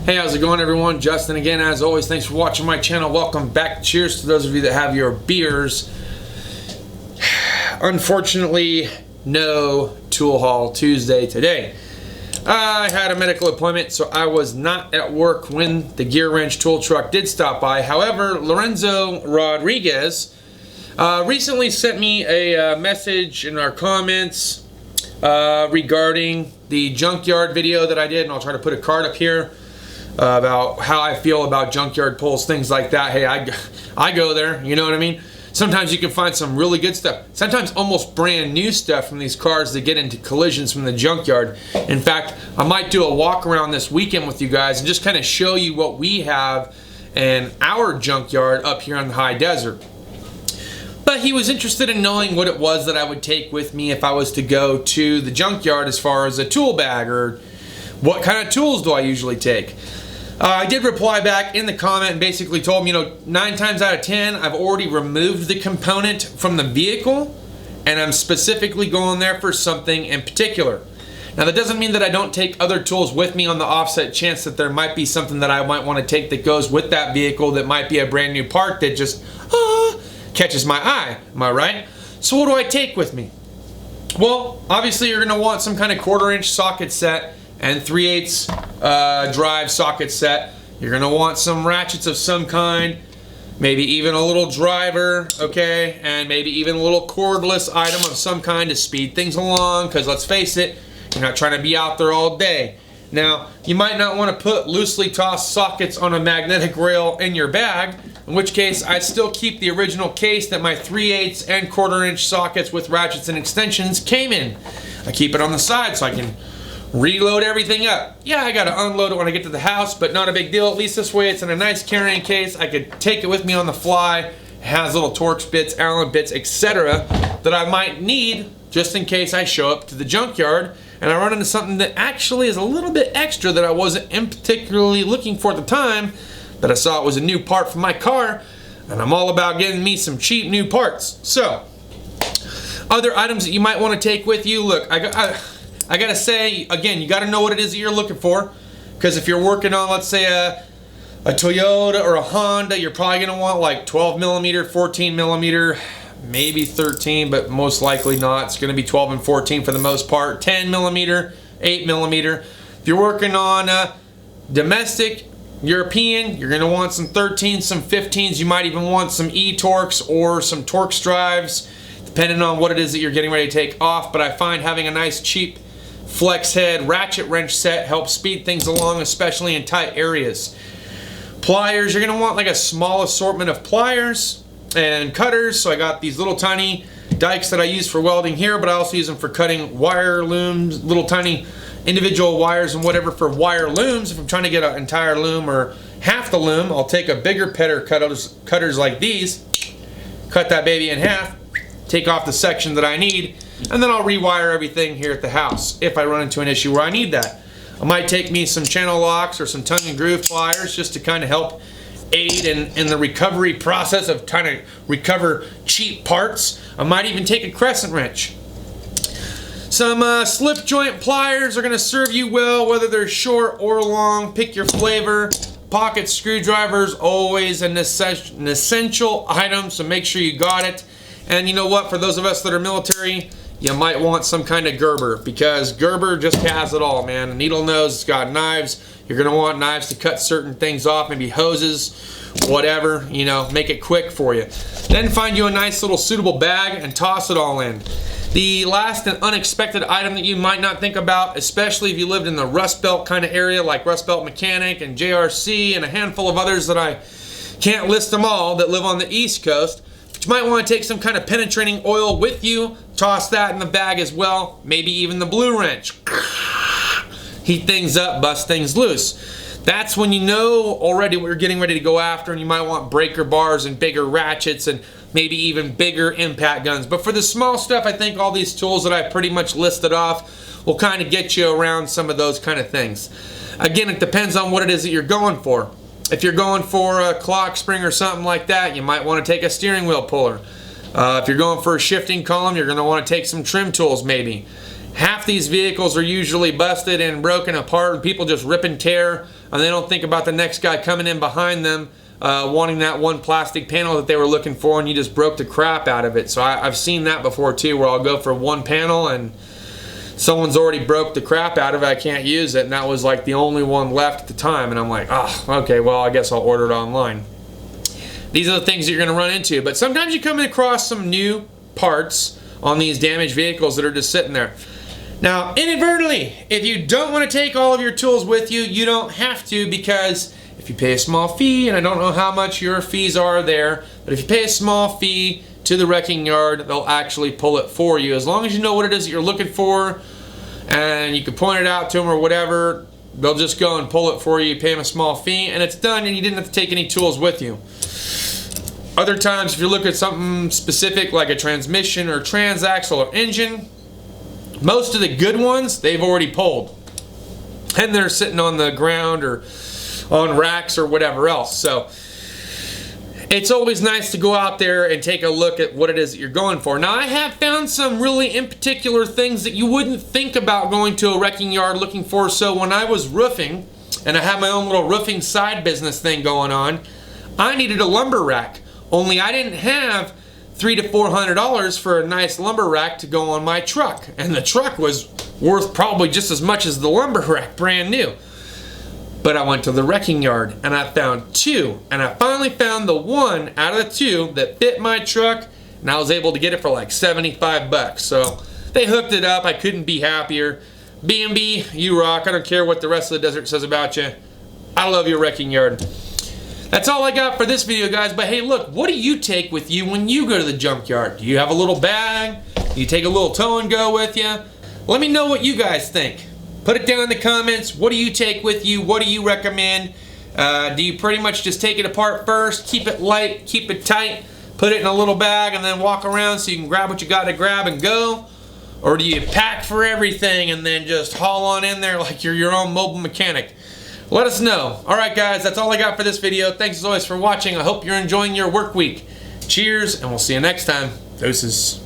Hey, how's it going, everyone? Justin again, as always. Thanks for watching my channel. Welcome back. Cheers to those of you that have your beers. Unfortunately, no tool haul Tuesday today. I had a medical appointment, so I was not at work when the gear wrench tool truck did stop by. However, Lorenzo Rodriguez recently sent me a message in our comments regarding the junkyard video that I did, and I'll try to put a card up here about how I feel about junkyard pulls, things like that. Hey, I go there, you know what I mean? Sometimes you can find some really good stuff. Sometimes almost brand new stuff from these cars that get into collisions from the junkyard. In fact, I might do a walk around this weekend with you guys and just kind of show you what we have in our junkyard up here on the high desert. But he was interested in knowing what it was that I would take with me if I was to go to the junkyard as far as a tool bag, or what kind of tools do I usually take. I did reply back in the comment and basically told him, 9 times out of 10, I've already removed the component from the vehicle, and I'm specifically going there for something in particular. Now, that doesn't mean that I don't take other tools with me on the offset chance that there might be something that I might want to take that goes with that vehicle that might be a brand new part that just catches my eye. Am I right? So what do I take with me? Well, obviously you're going to want some kind of 1/4-inch socket set and 3/8 drive socket set. You're gonna want some ratchets of some kind, maybe even a little driver, okay, and maybe even a little cordless item of some kind to speed things along, because let's face it, you're not trying to be out there all day. Now, you might not want to put loosely tossed sockets on a magnetic rail in your bag, in which case I still keep the original case that my 3/8 and 1/4-inch sockets with ratchets and extensions came in. I keep it on the side so I can reload everything up. Yeah, I gotta unload it when I get to the house, but not a big deal. At least this way it's in a nice carrying case. I could take it with me on the fly. It has little Torx bits, Allen bits, etc. that I might need just in case I show up to the junkyard and I run into something that actually is a little bit extra that I wasn't particularly looking for at the time, that I saw it was a new part for my car, and I'm all about getting me some cheap new parts. So, other items that you might want to take with you. Look, I gotta say, again, you gotta know what it is that you're looking for, because if you're working on, let's say, a Toyota or a Honda, you're probably gonna want like 12mm, 14mm, maybe 13, but most likely not. It's gonna be 12 and 14 for the most part. 10mm, 8mm. If you're working on domestic, European, you're gonna want some 13s, some 15s. You might even want some e-Torx or some Torx drives, depending on what it is that you're getting ready to take off. But I find having a nice cheap flex head ratchet wrench set helps speed things along, especially in tight areas. Pliers, you're gonna want like a small assortment of pliers and cutters. So I got these little tiny dikes that I use for welding here, but I also use them for cutting wire looms, little tiny individual wires and whatever for wire looms. If I'm trying to get an entire loom or half the loom, I'll take a bigger cutters like these, cut that baby in half, take off the section that I need, and then I'll rewire everything here at the house if I run into an issue where I need that. I might take me some channel locks or some tongue and groove pliers just to kind of help aid in the recovery process of trying to recover cheap parts. I might even take a crescent wrench. Some slip joint pliers are going to serve you well, whether they're short or long. Pick your flavor. Pocket screwdrivers, always an essential item, so make sure you got it. And you know what, for those of us that are military, you might want some kind of Gerber, because Gerber just has it all, man. A needle nose, it's got knives. You're gonna want knives to cut certain things off, maybe hoses, whatever, make it quick for you. Then find you a nice little suitable bag and toss it all in. The last and unexpected item that you might not think about, especially if you lived in the Rust Belt kind of area, like Rust Belt Mechanic and JRC and a handful of others that I can't list them all, that live on the East Coast. You might want to take some kind of penetrating oil with you, toss that in the bag as well, maybe even the blue wrench. Heat things up, bust things loose. That's when you know already what you're getting ready to go after, and you might want breaker bars and bigger ratchets and maybe even bigger impact guns. But for the small stuff, I think all these tools that I pretty much listed off will kind of get you around some of those kind of things. Again, it depends on what it is that you're going for. If you're going for a clock spring or something like that, you might want to take a steering wheel puller. If you're going for a shifting column, you're going to want to take some trim tools maybe. half these vehicles are usually busted and broken apart, and people just rip and tear, and they don't think about the next guy coming in behind them wanting that one plastic panel that they were looking for, and you just broke the crap out of it. So I've seen that before too, where I'll go for one panel and someone's already broke the crap out of it. I can't use it, and that was like the only one left at the time, and I'm like, oh, okay, well, I guess I'll order it online. These are the things that you're going to run into, but sometimes you come across some new parts on these damaged vehicles that are just sitting there. Now, inadvertently, if you don't want to take all of your tools with you, you don't have to, because if you pay a small fee, and I don't know how much your fees are there, but if you pay a small fee to the wrecking yard, they'll actually pull it for you. As long as you know what it is that you're looking for, and you can point it out to them or whatever, they'll just go and pull it for you. You pay them a small fee, and it's done, and you didn't have to take any tools with you. Other times, if you're looking at something specific like a transmission or transaxle or engine, most of the good ones, they've already pulled. And they're sitting on the ground or on racks or whatever else. So it's always nice to go out there and take a look at what it is that you're going for. Now, I have found some really in particular things that you wouldn't think about going to a wrecking yard looking for. So when I was roofing, and I had my own little roofing side business thing going on, I needed a lumber rack. Only I didn't have $300 to $400 for a nice lumber rack to go on my truck. And the truck was worth probably just as much as the lumber rack, brand new. But I went to the wrecking yard and I found two, and I finally found the one out of the two that fit my truck, and I was able to get it for like 75 bucks. So they hooked it up. I couldn't be happier. B&B, you rock. I don't care what the rest of the desert says about you. I love your wrecking yard. That's all I got for this video, guys. But hey, look, what do you take with you when you go to the junkyard? Do you have a little bag? Do you take a little tow and go with you? Let me know what you guys think. Put it down in the comments. What do you take with you? What do you recommend? Do you pretty much just take it apart first, keep it light, keep it tight, put it in a little bag, and then walk around so you can grab what you got to grab and go? Or do you pack for everything and then just haul on in there like you're your own mobile mechanic? Let us know. All right, guys, that's all I got for this video. Thanks as always for watching. I hope you're enjoying your work week. Cheers, and we'll see you next time. Deuces.